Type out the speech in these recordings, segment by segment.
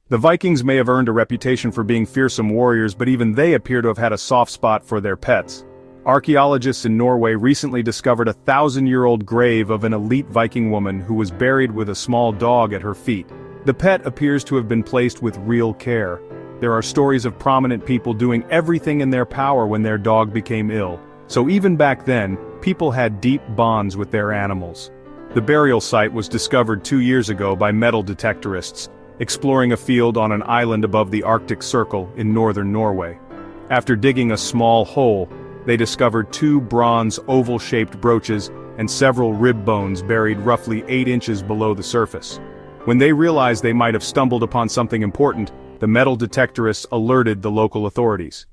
The Vikings may have earned a reputation for being fearsome warriors, but even they appear to have had a soft spot for their pets. Archaeologists in Norway recently discovered a 1,000-year-old grave of an elite Viking woman who was buried with a small dog at her feet. The pet appears to have been placed with real care. There are stories of prominent people doing everything in their power when their dog became ill. So even back then, people had deep bonds with their animals. The burial site was discovered 2 years ago by metal detectorists, exploring a field on an island above the Arctic Circle in northern Norway. After digging a small hole, they discovered 2 bronze oval-shaped brooches and several rib bones buried roughly 8 inches below the surface. When they realized they might have stumbled upon something important, the metal detectorists alerted the local authorities.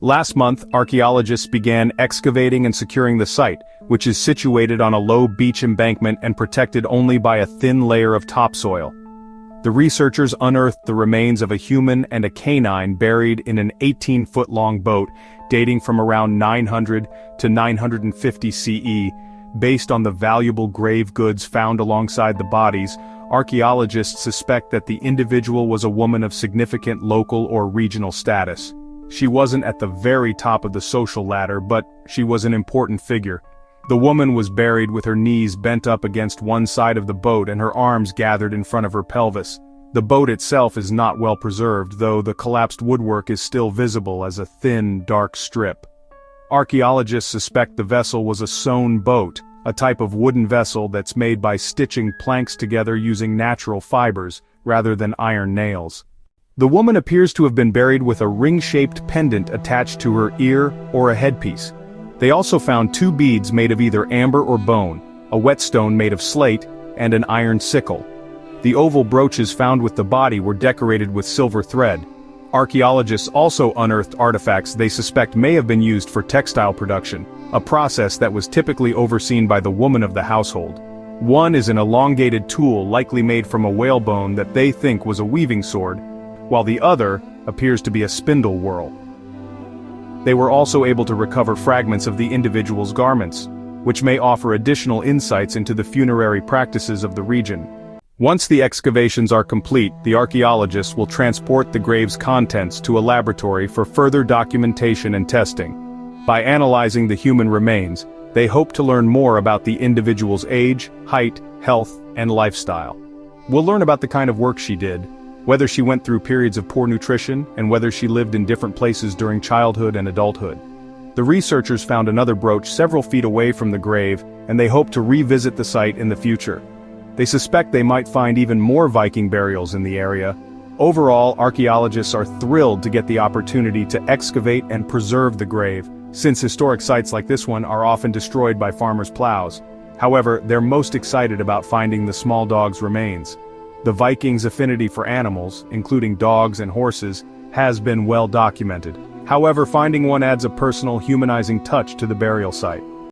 Last month, archaeologists began excavating and securing the site, which is situated on a low beach embankment and protected only by a thin layer of topsoil. The researchers unearthed the remains of a human and a canine buried in an 18-foot-long boat dating from around 900 to 950 CE. Based on the valuable grave goods found alongside the bodies, archaeologists suspect that the individual was a woman of significant local or regional status. She wasn't at the very top of the social ladder, but she was an important figure. The woman was buried with her knees bent up against one side of the boat and her arms gathered in front of her pelvis. The boat itself is not well preserved, though the collapsed woodwork is still visible as a thin, dark strip. Archaeologists suspect the vessel was a sewn boat, a type of wooden vessel that's made by stitching planks together using natural fibers, rather than iron nails. The woman appears to have been buried with a ring-shaped pendant attached to her ear or a headpiece. They also found 2 beads made of either amber or bone, a whetstone made of slate, and an iron sickle. The oval brooches found with the body were decorated with silver thread. Archaeologists also unearthed artifacts they suspect may have been used for textile production, a process that was typically overseen by the woman of the household. One is an elongated tool likely made from a whalebone that they think was a weaving sword, while the other appears to be a spindle whorl. They were also able to recover fragments of the individual's garments, which may offer additional insights into the funerary practices of the region. Once the excavations are complete, the archaeologists will transport the grave's contents to a laboratory for further documentation and testing. By analyzing the human remains, they hope to learn more about the individual's age, height, health, and lifestyle. We'll learn about the kind of work she did, whether she went through periods of poor nutrition, and whether she lived in different places during childhood and adulthood. The researchers found another brooch several feet away from the grave, and they hope to revisit the site in the future. They suspect they might find even more Viking burials in the area. Overall, archaeologists are thrilled to get the opportunity to excavate and preserve the grave, since historic sites like this one are often destroyed by farmers' plows. However, they're most excited about finding the small dog's remains. The Vikings' affinity for animals, including dogs and horses, has been well documented. However, finding one adds a personal, humanizing touch to the burial site.